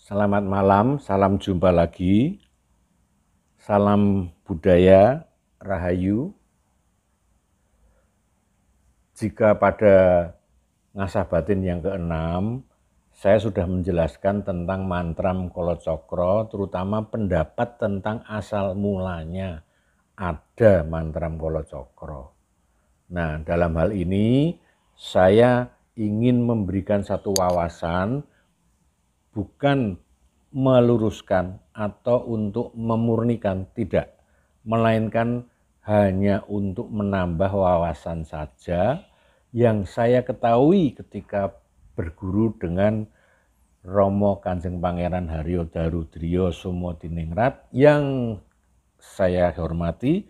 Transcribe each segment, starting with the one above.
Selamat malam, salam jumpa lagi. Salam budaya, rahayu. Jika pada ngasah batin yang keenam, saya sudah menjelaskan tentang mantram Kolocokro, terutama pendapat tentang asal mulanya ada mantram Kolocokro. Nah, dalam hal ini saya ingin memberikan satu wawasan, bukan meluruskan atau untuk memurnikan, tidak, melainkan hanya untuk menambah wawasan saja yang saya ketahui ketika berguru dengan Romo Kanjeng Pangeran Haryo Darudriyo Sumodiningrat yang saya hormati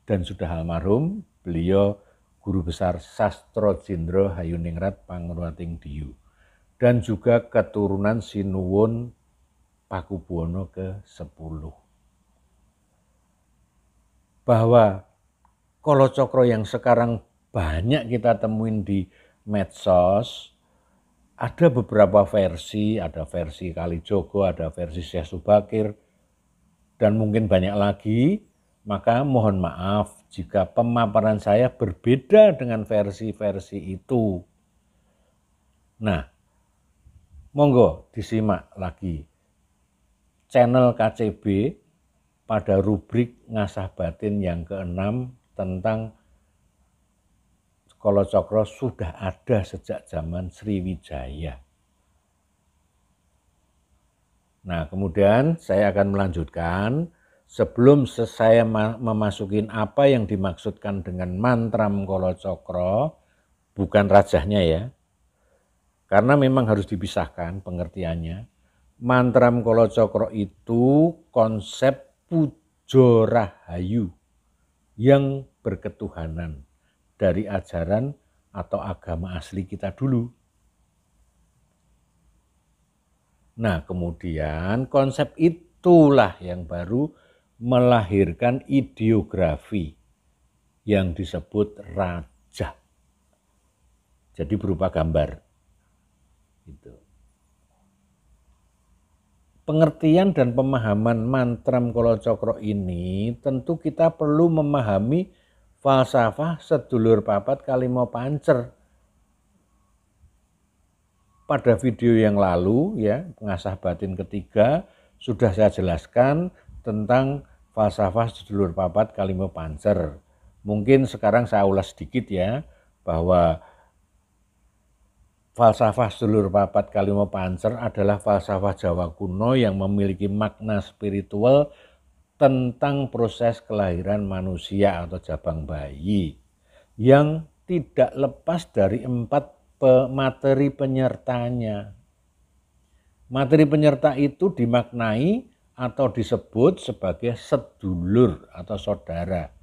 dan sudah almarhum. Beliau Guru Besar Sastro Jindro Hayuningrat Pangruating Diyu, dan juga keturunan Sinuwun Pakubuwono ke-10. Bahwa Kolocokro yang sekarang banyak kita temuin di medsos, ada beberapa versi, ada versi Kalijogo, ada versi Syekh Subakir, dan mungkin banyak lagi. Maka mohon maaf jika pemaparan saya berbeda dengan versi-versi itu. Nah, monggo disimak lagi channel KCB pada rubrik ngasah batin yang keenam tentang Kolocokro sudah ada sejak zaman Sriwijaya. Nah, kemudian saya akan melanjutkan sebelum saya memasukin apa yang dimaksudkan dengan mantram Kolocokro, bukan rajahnya ya. Karena memang harus dipisahkan pengertiannya. Mantram Kolocokro itu konsep pujo rahayu yang berketuhanan dari ajaran atau agama asli kita dulu. Nah, kemudian konsep itulah yang baru melahirkan ideografi yang disebut rajah. Jadi berupa gambar. Gitu. Pengertian dan pemahaman mantram Kolocokro ini tentu kita perlu memahami falsafah sedulur papat kalimo pancer. Pada video yang lalu ya, pengasah batin ketiga, sudah saya jelaskan tentang falsafah sedulur papat kalimo pancer. Mungkin sekarang saya ulas sedikit ya, bahwa falsafah sedulur papat kalimo pancer adalah falsafah Jawa kuno yang memiliki makna spiritual tentang proses kelahiran manusia atau jabang bayi yang tidak lepas dari 4 materi penyertanya. Materi penyerta itu dimaknai atau disebut sebagai sedulur atau saudara.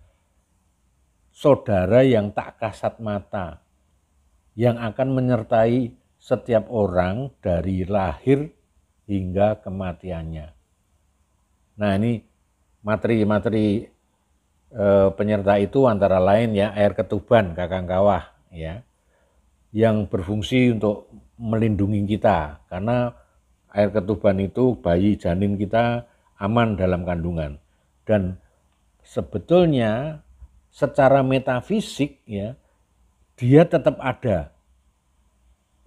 Saudara yang tak kasat mata, yang akan menyertai setiap orang dari lahir hingga kematiannya. Nah, ini materi-materi penyerta itu antara lain ya, air ketuban kakang kawah ya, yang berfungsi untuk melindungi kita, karena air ketuban itu bayi janin kita aman dalam kandungan. Dan sebetulnya secara metafisik ya, dia tetap ada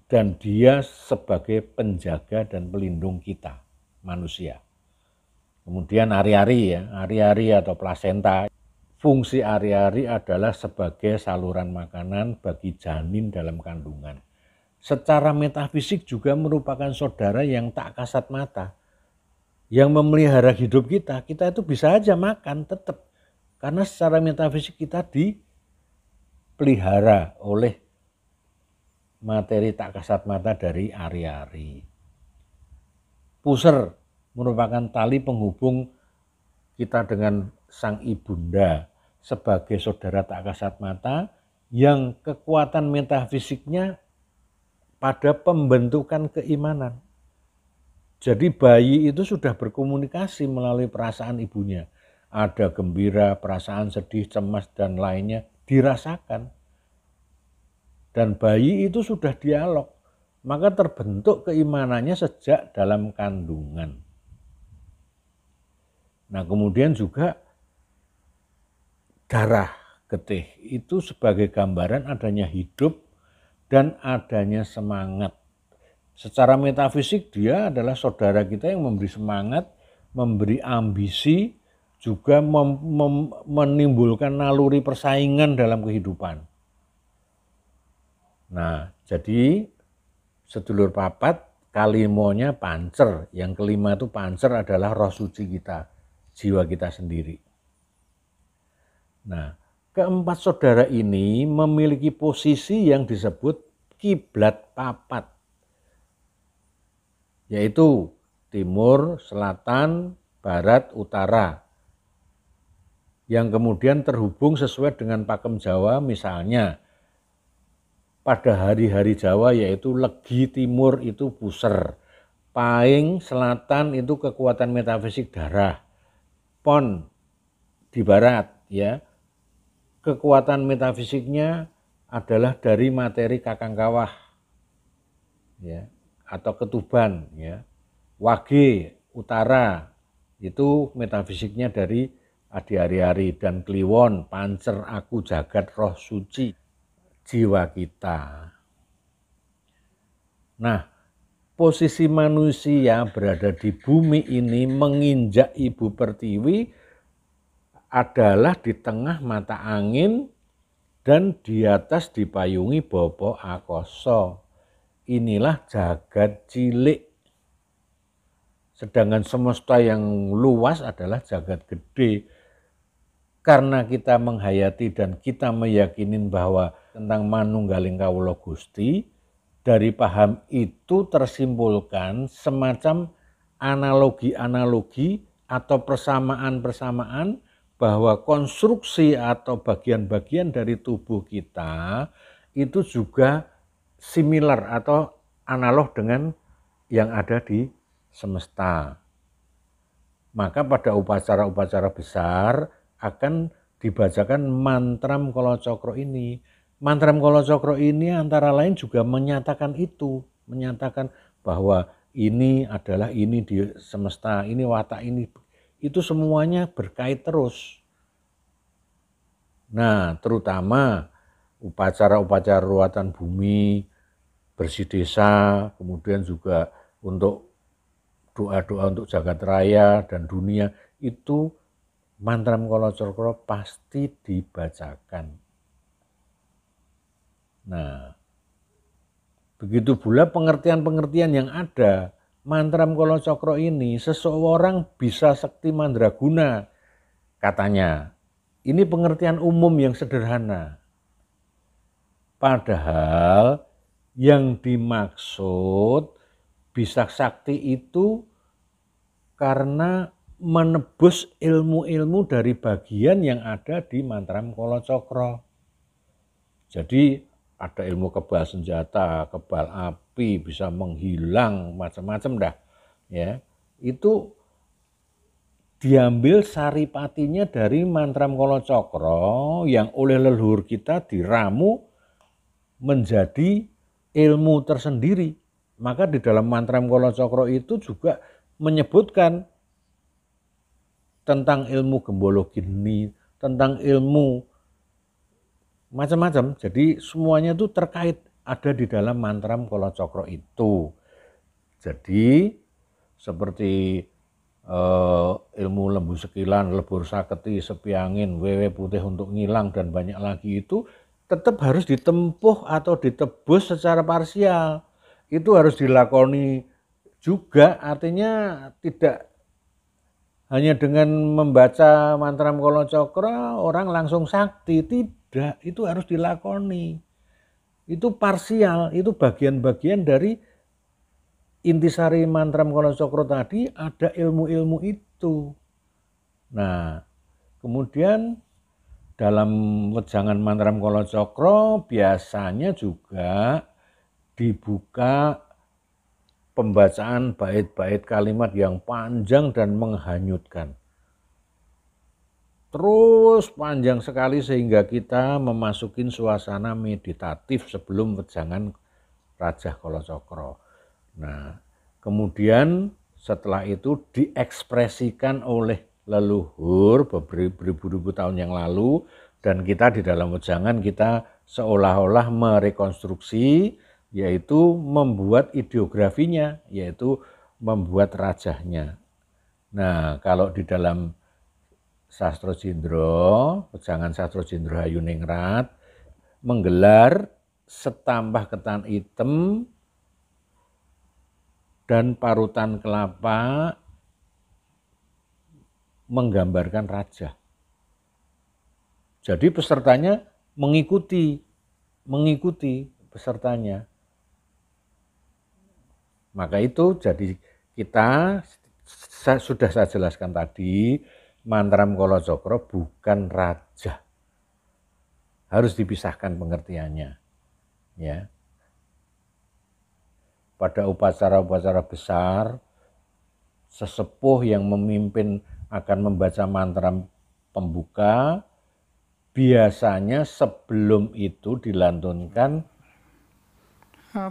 dan dia sebagai penjaga dan pelindung kita manusia. Kemudian ari-ari ya, ari-ari atau plasenta. Fungsi ari-ari adalah sebagai saluran makanan bagi janin dalam kandungan. Secara metafisik juga merupakan saudara yang tak kasat mata. Yang memelihara hidup kita itu bisa aja makan tetap. Karena secara metafisik kita dipelihara oleh materi tak kasat mata dari ari-ari. Puser merupakan tali penghubung kita dengan sang ibunda sebagai saudara tak kasat mata yang kekuatan metafisiknya pada pembentukan keimanan. Jadi bayi itu sudah berkomunikasi melalui perasaan ibunya. Ada gembira, perasaan sedih, cemas, dan lainnya dirasakan. Dan bayi itu sudah dialog. maka terbentuk keimanannya sejak dalam kandungan. Nah, kemudian juga darah getih itu sebagai gambaran adanya hidup dan adanya semangat. Secara metafisik dia adalah saudara kita yang memberi semangat, memberi ambisi, juga menimbulkan naluri persaingan dalam kehidupan. Nah, jadi sedulur papat, kalimonya pancer. Yang kelima itu pancer adalah roh suci kita, jiwa kita sendiri. Nah, keempat saudara ini memiliki posisi yang disebut kiblat papat, yaitu timur, selatan, barat, utara, yang kemudian terhubung sesuai dengan pakem Jawa. Misalnya pada hari-hari Jawa yaitu Legi timur itu puser, Paing selatan itu kekuatan metafisik darah, Pon di barat ya, kekuatan metafisiknya adalah dari materi kakang kawah ya, atau ketuban ya. Wage utara itu metafisiknya dari Adi Hari-Hari, dan Kliwon pancer aku jagat roh suci jiwa kita. Nah, posisi manusia berada di bumi ini menginjak Ibu Pertiwi adalah di tengah mata angin dan di atas dipayungi Bopo Akoso. Inilah jagat cilik. Sedangkan semesta yang luas adalah jagat gede. Karena kita menghayati dan kita meyakini bahwa tentang manunggaling kawula Gusti, dari paham itu tersimpulkan semacam analogi-analogi atau persamaan-persamaan bahwa konstruksi atau bagian-bagian dari tubuh kita itu juga similar atau analog dengan yang ada di semesta. Maka pada upacara-upacara besar akan dibacakan mantram Kalacakra ini. Mantram Kalacakra ini antara lain juga menyatakan itu, menyatakan bahwa ini adalah ini di semesta, ini watak ini, itu semuanya berkait terus. Nah, terutama upacara-upacara ruatan bumi, bersih desa, kemudian juga untuk doa-doa untuk jagat raya dan dunia, itu mantram Kalacakra pasti dibacakan. Nah, begitu pula pengertian-pengertian yang ada. Mantram Kalacakra ini seseorang bisa sakti mandraguna katanya. Ini pengertian umum yang sederhana. Padahal yang dimaksud bisa sakti itu karena menebus ilmu-ilmu dari bagian yang ada di mantram Kalacakra. Jadi ada ilmu kebal senjata, kebal api, bisa menghilang, macam-macam dah. Ya, itu diambil saripatinya dari mantram Kalacakra yang oleh leluhur kita diramu menjadi ilmu tersendiri. Maka di dalam mantram Kalacakra itu juga menyebutkan tentang ilmu Gembolo Geni, tentang ilmu macam-macam. Jadi semuanya itu terkait ada di dalam mantram Kalacakra itu. Jadi seperti ilmu lembu sekilan, lebur saketi, sepi angin, wewe putih untuk ngilang dan banyak lagi itu tetap harus ditempuh atau ditebus secara parsial. Itu harus dilakoni juga, artinya tidak hanya dengan membaca mantram Kalacakra orang langsung sakti, tidak, itu harus dilakoni. Itu parsial, itu bagian-bagian dari intisari mantram Kalacakra tadi, ada ilmu-ilmu itu. Nah, kemudian dalam wejangan mantram Kalacakra biasanya juga dibuka pembacaan bait-bait kalimat yang panjang dan menghanyutkan. Terus panjang sekali sehingga kita memasukin suasana meditatif sebelum wejangan Raja Kalacakra. Nah, kemudian setelah itu diekspresikan oleh leluhur beribu-ribu tahun yang lalu, dan kita di dalam wejangan kita seolah-olah merekonstruksi, yaitu membuat ideografinya, yaitu membuat rajanya. Nah, kalau di dalam Sastra Jendra, wejangan Sastra Jendra Hayuningrat menggelar Setambah Ketan Item dan Parutan Kelapa menggambarkan raja. Jadi pesertanya mengikuti pesertanya. Maka itu jadi kita sudah saya jelaskan tadi, Mantram Kalacakra bukan raja. Harus dipisahkan pengertiannya. Ya. Pada upacara-upacara besar, sesepuh yang memimpin akan membaca mantram pembuka, biasanya sebelum itu dilantunkan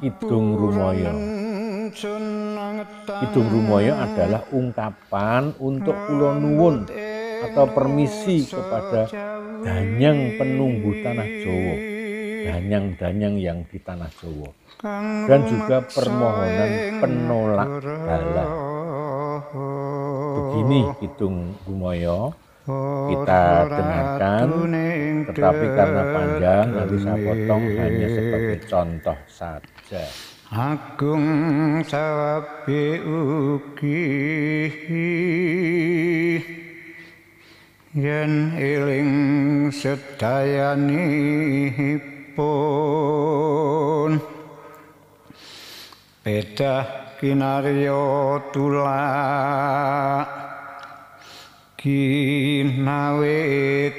Kidung Rumoyo. Kidung Rumoyo adalah ungkapan untuk kula nuwun atau permisi kepada danyang penunggu tanah Jawa, danyang-danyang yang di tanah Jawa, dan juga permohonan penolak bala. Begini Kidung Rumoyo, kita dengarkan, tetapi karena panjang nanti saya potong hanya sebagai contoh saja. Agung sawabe ugi yen eling sedayanipun pedah kinarya tulak ginawe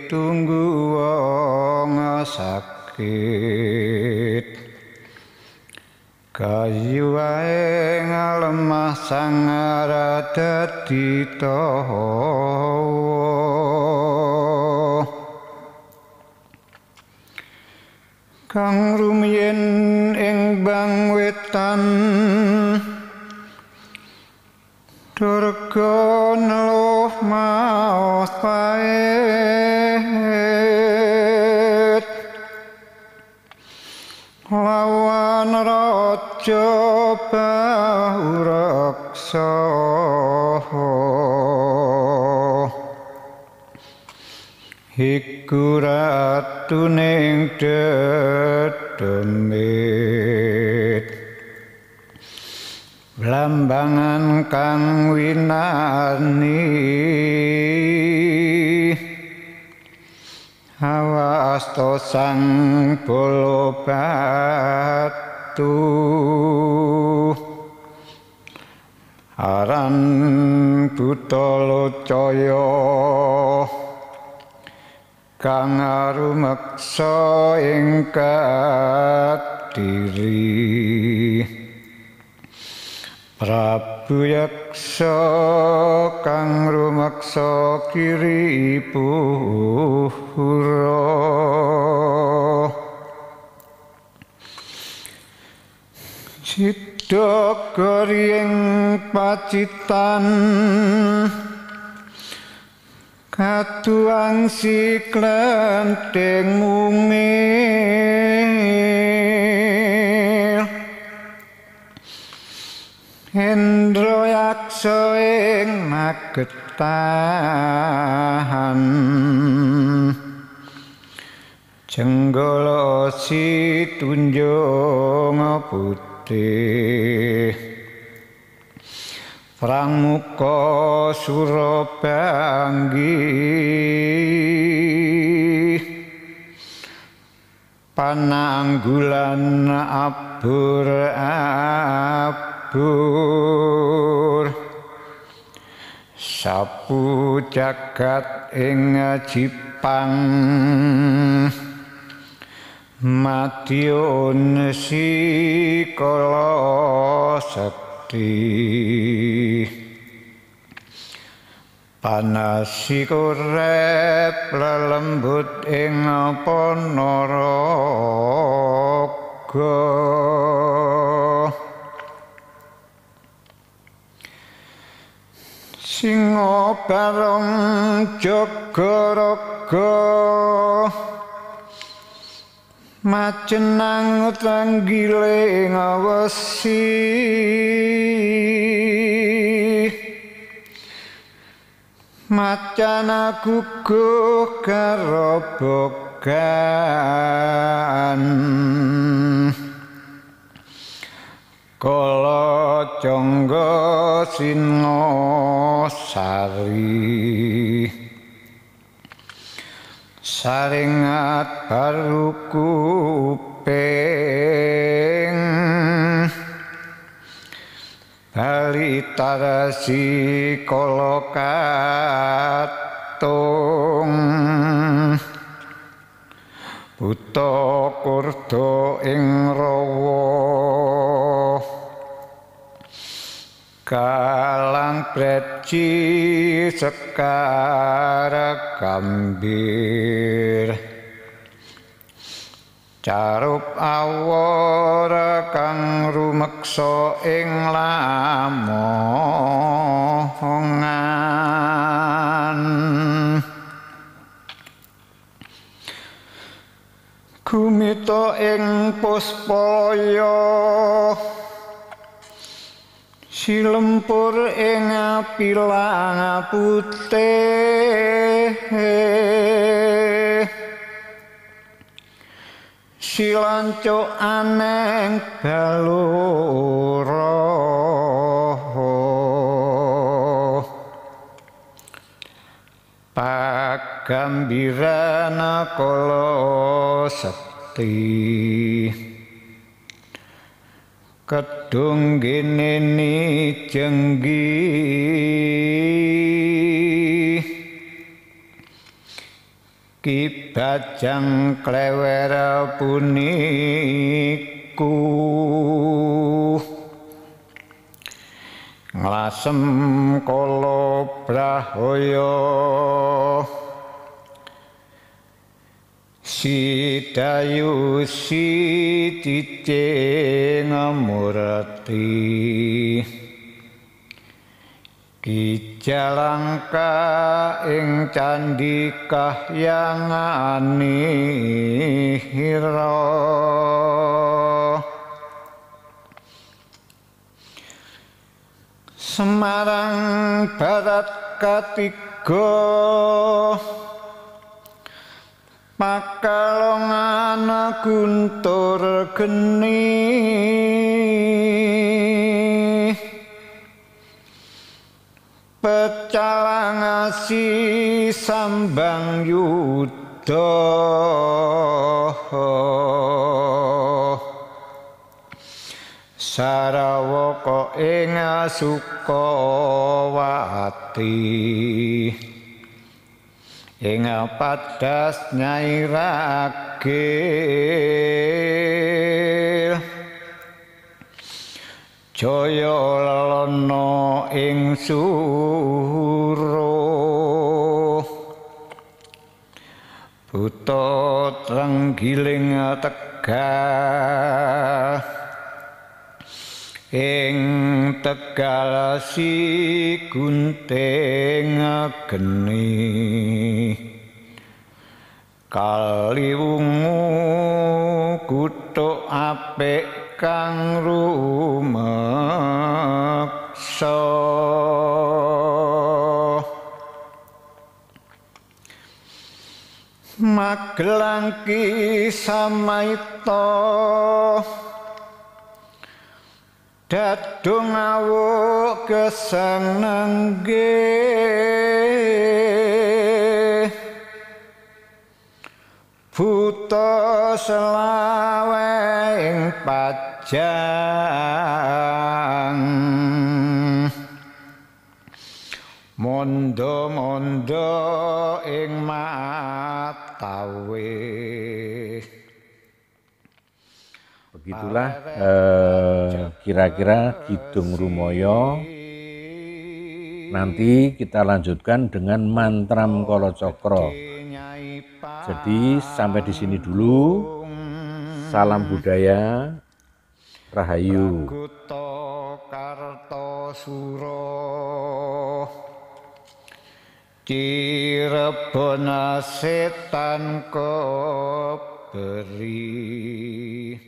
tunggu wong sakit kayu wae ngalemah sangar dadi tawa kang rumiyin ing bang wetan durga neluh maos paet lawan raja Bahuraksa iku ratuning dedemit blambangan kang winani awasta sang bala batu aran Butalocaya kang arumeksa ing Kadiri Prabu Yaksa kang rumeksa Giripura Cidogori ing Pacitan Katuang si klenteng mungil Hendra Yaksa ing Magetan Jenggala si tunjung putih Pramuka Surabanggi Pananggulan abur sapu jagat ing Jipang Madyon Sikala Sekti Panasi korep lelembut ing Ponorogo Singa barong jagaraga macenang tranggile ngawesi macana guguh karobogan kala jangga Singasari saringat baru kuping bali tarasi kala katung buta kurda ing rawa kalang breci sekar gambir carup awara kang rumeksa ing lamongan gumita ing puspaya silempur ing pilang putih silancuk aneng balura pagambiran kala sekti kedung geneni jenggi Ki Bajang Klewer puniku nglasem kala brahaya Sidayu si cicing murti Ki Jalangka ing candhi Kahyanganira Semarang Barat katiga Pakalongan Guntur Geni Pecalangasi Sambang Yuda Sarawaka ing Sukawati ing padas Nyai Ragil Jaya Lelana ing Suruh Buta Trenggiling Tegal ing Tegal si Gunting Geni Kaliwungu kutuk apik kang rumeksa Magelang Ki Samaita Dadung awuk kesenengge Buta selawe ing Pajang Mondo-mondo ing Matawe Begitulah kira-kira Kidung Rumoyo. Nanti kita lanjutkan dengan Mantram Kalacakra. Jadi sampai di sini dulu. Salam budaya. Rahayu. Kartosuro Cirebon setan kok beri